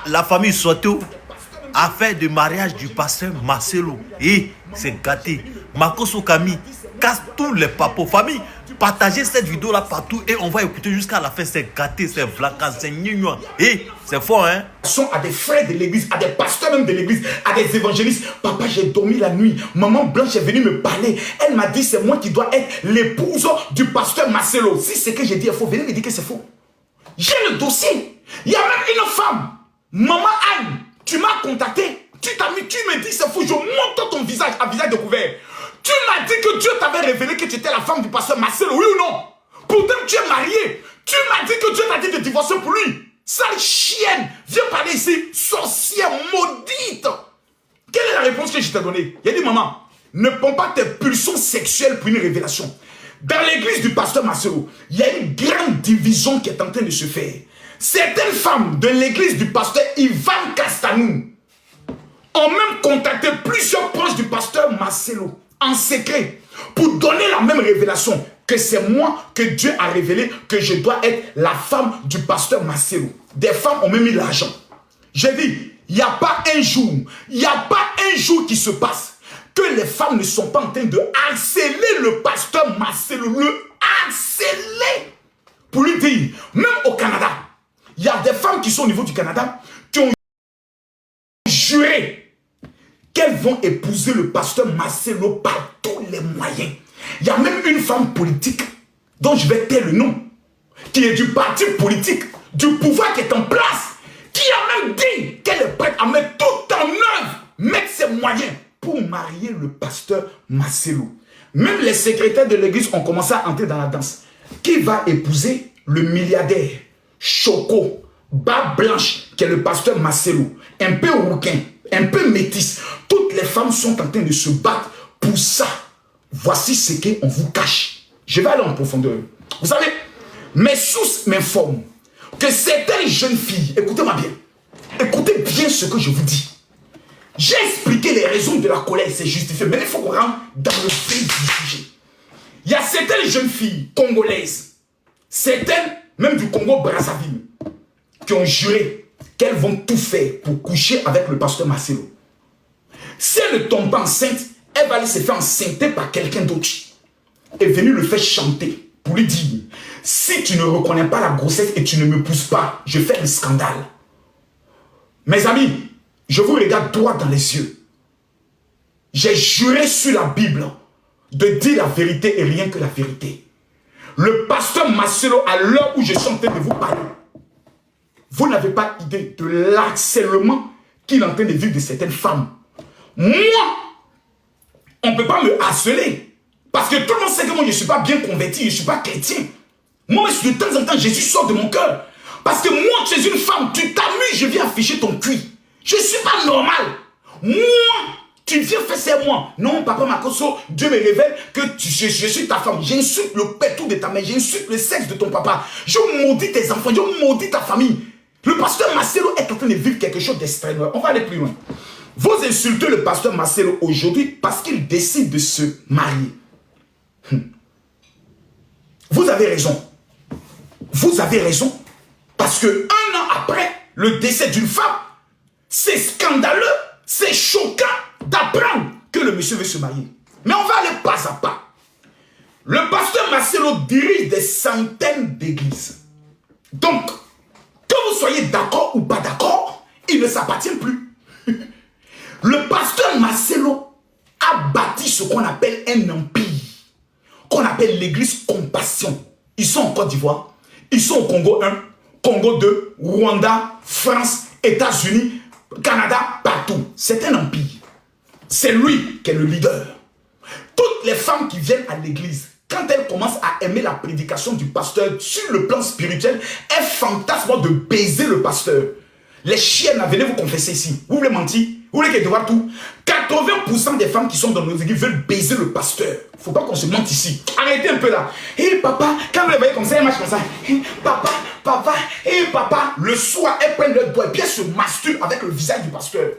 La famille Soto a fait le mariage du pasteur Marcelo. Et c'est gâté. Marcos Okami casse tous les papos. Famille, partagez cette vidéo là partout et on va écouter jusqu'à la fin. C'est gâté, c'est vlacan, c'est gnignon. Et c'est fort, hein. À des frères de l'église, à des pasteurs même de l'église, à des évangélistes. Papa, j'ai dormi la nuit. Maman Blanche est venue me parler. Elle m'a dit c'est moi qui dois être l'épouse du pasteur Marcelo. Si c'est que j'ai dit est faux, venez me dire que c'est faux. J'ai le dossier. Il y a même une femme. Maman Anne, tu m'as contacté. Tu me dis c'est faux. Je montre ton visage à visage découvert. Tu m'as dit que Dieu t'avait révélé que tu étais la femme du pasteur Marcelo, oui ou non? Pourtant tu es marié. Tu m'as dit que Dieu t'a dit de divorcer pour lui. Sale chienne, viens parler ici. Sorcière maudite. Quelle est la réponse que je t'ai donnée? Il a dit, maman, ne prends pas tes pulsions sexuelles pour une révélation. Dans l'église du pasteur Marcelo, il y a une grande division qui est en train de se faire. Certaines femmes de l'église du pasteur Ivan Castanou ont même contacté plusieurs proches du pasteur Marcelo en secret pour donner la même révélation que c'est moi que Dieu a révélé que je dois être la femme du pasteur Marcelo. Des femmes ont même mis l'argent. J'ai dit, il n'y a pas un jour qui se passe que les femmes ne sont pas en train de harceler le pasteur Marcelo, le harceler pour lui dire, même au Canada, il y a des femmes qui sont au niveau du Canada qui ont juré qu'elles vont épouser le pasteur Marcelo par tous les moyens. Il y a même une femme politique, dont je vais taire le nom, qui est du parti politique, du pouvoir qui est en place, qui a même dit qu'elle est prête à mettre tout en œuvre, mettre ses moyens pour marier le pasteur Marcelo. Même les secrétaires de l'église ont commencé à entrer dans la danse. Qui va épouser le milliardaire Choco, bas blanche, qui est le pasteur Marcelo, un peu rouquin, un peu métis. Toutes les femmes sont en train de se battre pour ça. Voici ce qu'on vous cache. Je vais aller en profondeur. Vous savez, mes sources m'informent que certaines jeunes filles, écoutez-moi bien, écoutez bien ce que je vous dis. J'ai expliqué les raisons de la colère, c'est justifié, mais il faut qu'on rentre dans le vif du sujet. Il y a certaines jeunes filles congolaises, certaines même du Congo-Brazzaville, qui ont juré qu'elles vont tout faire pour coucher avec le pasteur Marcelo. Si elle ne tombe pas enceinte, elle va aller se faire enceinter par quelqu'un d'autre. Et venir le faire chanter pour lui dire, si tu ne reconnais pas la grossesse et tu ne me pousses pas, je fais un scandale. Mes amis, je vous regarde droit dans les yeux. J'ai juré sur la Bible de dire la vérité et rien que la vérité. Le pasteur Marcelo, à l'heure où je suis en train de vous parler, vous n'avez pas idée de l'harcèlement qu'il est en train de vivre de certaines femmes. Moi, on ne peut pas me harceler. Parce que tout le monde sait que moi, je ne suis pas bien converti, je ne suis pas chrétien. Moi, de temps en temps, Jésus sort de mon cœur. Parce que moi, tu es une femme, tu t'amuses, je viens afficher ton cul. Je ne suis pas normal. Moi, tu viens faire ça moi. Non, papa Makoso, Dieu me révèle que je suis ta femme. J'insulte le pétou de ta mère, j'insulte le sexe de ton papa. Je maudis tes enfants, je maudis ta famille. Le pasteur Marcelo est en train de vivre quelque chose d'extrême. On va aller plus loin. Vous insultez le pasteur Marcelo aujourd'hui parce qu'il décide de se marier. Vous avez raison. Vous avez raison. Parce que 1 an après le décès d'une femme, c'est scandaleux, c'est choquant d'apprendre que le monsieur veut se marier. Mais on va aller pas à pas. Le pasteur Marcelo dirige des centaines d'églises. Donc, que vous soyez d'accord ou pas d'accord, il ne s'appartient plus. Le pasteur Marcelo a bâti ce qu'on appelle un empire, qu'on appelle l'église Compassion. Ils sont en Côte d'Ivoire, ils sont au Congo 1, Congo 2, Rwanda, France, États-Unis, Canada, partout. C'est un empire. C'est lui qui est le leader. Toutes les femmes qui viennent à l'église, quand elles commencent à aimer la prédication du pasteur sur le plan spirituel, elles fantasment de baiser le pasteur. Les chiennes, venez vous confesser ici. Vous voulez mentir? Vous voulez qu'elles voient tout? 80% des femmes qui sont dans nos églises veulent baiser le pasteur. Il ne faut pas qu'on se mente ici. Arrêtez un peu là. Hé papa, quand vous les voyez comme ça, elles marchent comme ça. Hé papa, hé papa. Le soir, elles prennent leurs doigts et puis elles se masturbent avec le visage du pasteur.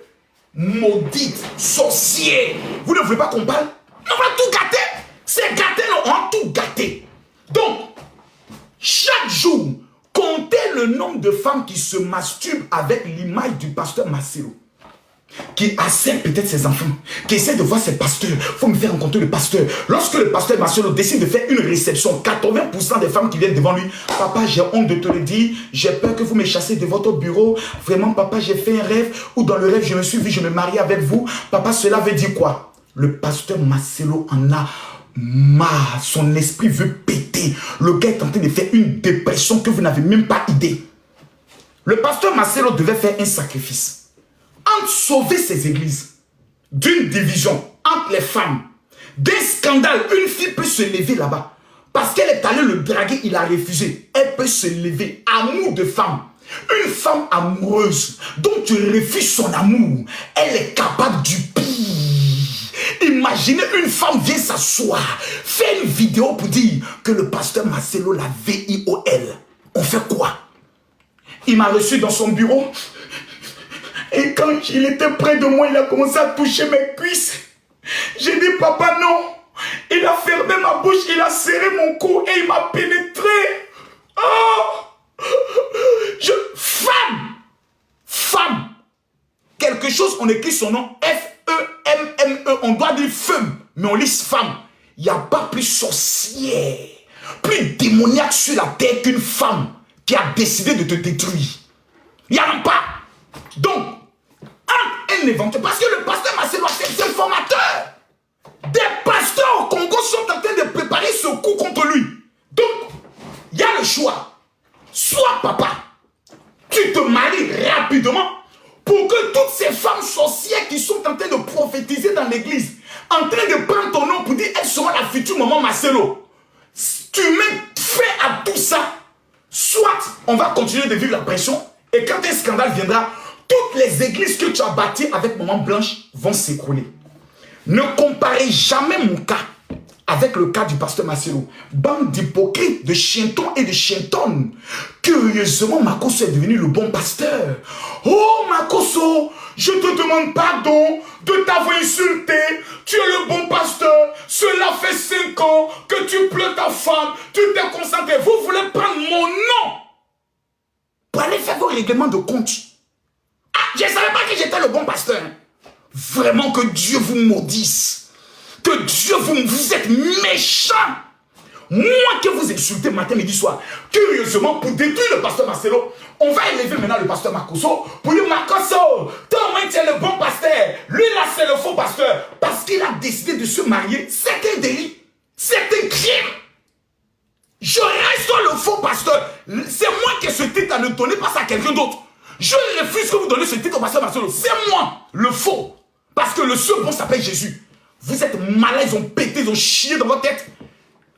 Maudite, sorcière. Vous ne voulez pas qu'on parle? On va tout gâter. C'est gâté, non? On va tout gâter. Donc, chaque jour Comptez le nombre de femmes qui se masturbent avec l'image du pasteur Marcelo, qui assène peut-être ses enfants, qui essaie de voir ses pasteurs. Il faut me faire rencontrer le pasteur. Lorsque le pasteur Marcelo décide de faire une réception, 80% des femmes qui viennent devant lui, papa, j'ai honte de te le dire, j'ai peur que vous me chassiez de votre bureau. Vraiment, papa, j'ai fait un rêve, ou dans le rêve, je me suis vu, je me marie avec vous. Papa, cela veut dire quoi? Le pasteur Marcelo en a marre. Son esprit veut péter. Le gars est en train de faire une dépression que vous n'avez même pas idée. Le pasteur Marcelo devait faire un sacrifice entre sauver ses églises d'une division entre les femmes, d'un scandale. Une fille peut se lever là-bas parce qu'elle est allée le draguer, il a refusé. Elle peut se lever. Amour de femme. Une femme amoureuse dont tu refuses son amour, elle est capable du pire. Imaginez une femme vient s'asseoir, fait une vidéo pour dire que le pasteur Marcelo la VIOL. On fait quoi? Il m'a reçu dans son bureau. Et quand il était près de moi, il a commencé à toucher mes cuisses. J'ai dit, papa, non. Il a fermé ma bouche, il a serré mon cou et il m'a pénétré. Oh! Femme. Quelque chose, on écrit son nom, F-E-M-M-E. On doit dire femme, mais on lit femme. Il n'y a pas plus sorcière, plus démoniaque sur la terre qu'une femme qui a décidé de te détruire. Il n'y en a pas. Donc, un éventuel, parce que le pasteur Marcelo, c'est un formateur. Des pasteurs au Congo sont en train de préparer ce coup contre lui. Donc, il y a le choix. Soit, papa, tu te maries rapidement pour que toutes ces femmes sorcières qui sont en train de prophétiser dans l'église, en train de prendre ton nom pour dire elles seront la future maman Marcelo, tu mets fin à tout ça. Soit, on va continuer de vivre la pression et quand un scandale viendra, toutes les églises que tu as bâties avec Maman Blanche vont s'écrouler. Ne comparez jamais mon cas avec le cas du pasteur Marcelo. Bande d'hypocrites, de chientons et de chientonnes. Curieusement, Makoso est devenu le bon pasteur. Oh Makoso, je te demande pardon de t'avoir insulté. Tu es le bon pasteur. Cela fait 5 ans que tu pleures ta femme. Tu t'es concentré. Vous voulez prendre mon nom pour aller faire vos règlements de compte. Ah, je ne savais pas que j'étais le bon pasteur. Vraiment que Dieu vous maudisse. Que Dieu vous êtes méchant. Moi que vous insultez matin, midi, soir. Curieusement, pour détruire le pasteur Marcelo, on va élever maintenant le pasteur Makoso pour dire Makoso, toi au moins tu es le bon pasteur. Lui là c'est le faux pasteur. Parce qu'il a décidé de se marier. C'est un délit. C'est un crime. Je reste le faux pasteur. C'est moi qui ai ce titre à ne donner pas ça à quelqu'un d'autre. Je refuse que vous donnez ce titre au pasteur Marcelo. C'est moi, le faux. Parce que le second s'appelle Jésus. Vous êtes malades, ils ont pété, ils ont chié dans votre tête.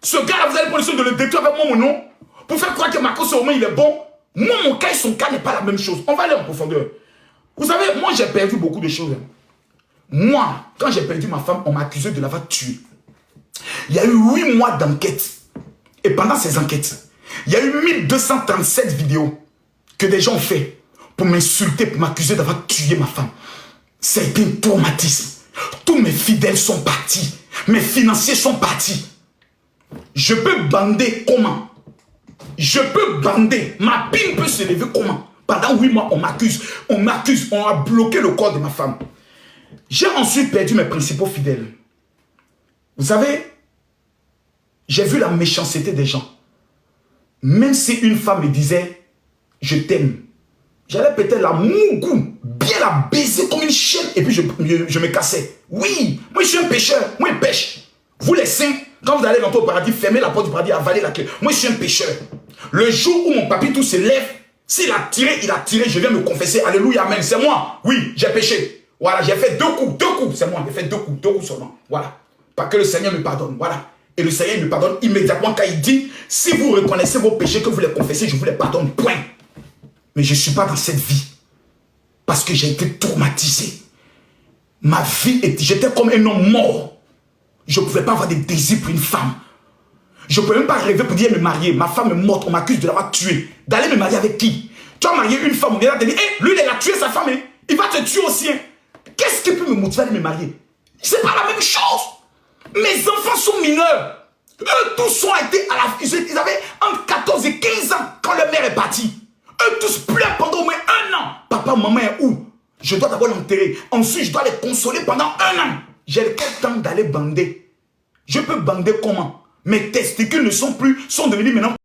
Ce gars-là, vous avez pour le de le détruire avec moi, mon nom. Pour faire croire que Marcos, au moins, il est bon. Moi, mon cas et son cas n'est pas la même chose. On va aller en profondeur. Vous savez, moi, j'ai perdu beaucoup de choses. Moi, quand j'ai perdu ma femme, on m'a accusé de l'avoir tuée. Il y a eu 8 mois d'enquête. Et pendant ces enquêtes, il y a eu 1237 vidéos que des gens ont fait pour m'insulter, pour m'accuser d'avoir tué ma femme. Ça a été un traumatisme. Tous mes fidèles sont partis. Mes financiers sont partis. Je peux bander comment? Je peux bander. Ma pine peut se lever comment? Pendant 8 mois, on m'accuse. On m'accuse. On a bloqué le corps de ma femme. J'ai ensuite perdu mes principaux fidèles. Vous savez, j'ai vu la méchanceté des gens. Même si une femme me disait « Je t'aime », j'allais peut-être la mougou, bien la baiser comme une chienne, et puis je me cassais. Oui, moi je suis un pécheur, moi je pêche. Vous les saints, quand vous allez dans au paradis, fermez la porte du paradis, avalez la clé. Moi je suis un pécheur. Le jour où mon papy tout se lève, s'il a tiré, je viens me confesser. Alléluia, amen, c'est moi. Oui, j'ai péché. Voilà, j'ai fait 2 coups, c'est moi, j'ai fait 2 coups seulement. Voilà, pas que le Seigneur me pardonne, voilà. Et le Seigneur me pardonne immédiatement quand il dit, si vous reconnaissez vos péchés, que vous les confessez, je vous les pardonne, point. Mais je ne suis pas dans cette vie. Parce que j'ai été traumatisé. Ma vie, j'étais comme un homme mort. Je ne pouvais pas avoir des désirs pour une femme. Je ne pouvais même pas rêver pour dire me marier. Ma femme est morte, on m'accuse de l'avoir tuée. D'aller me marier avec qui? Tu as marié une femme, on vient de dire, hey, lui il a tué sa femme, hein. Il va te tuer aussi. Hein. Qu'est-ce qui peut me motiver à aller me marier? C'est pas la même chose. Mes enfants sont mineurs. Eux tous ont été à la... Ils avaient entre 14 et 15 ans quand leur mère est partie. Eux tous pleurent pendant au moins 1 an. Papa, maman est où? Je dois d'abord l'enterrer. Ensuite, je dois les consoler pendant 1 an. J'ai quel temps d'aller bander? Je peux bander comment? Mes testicules ne sont plus, sont devenus maintenant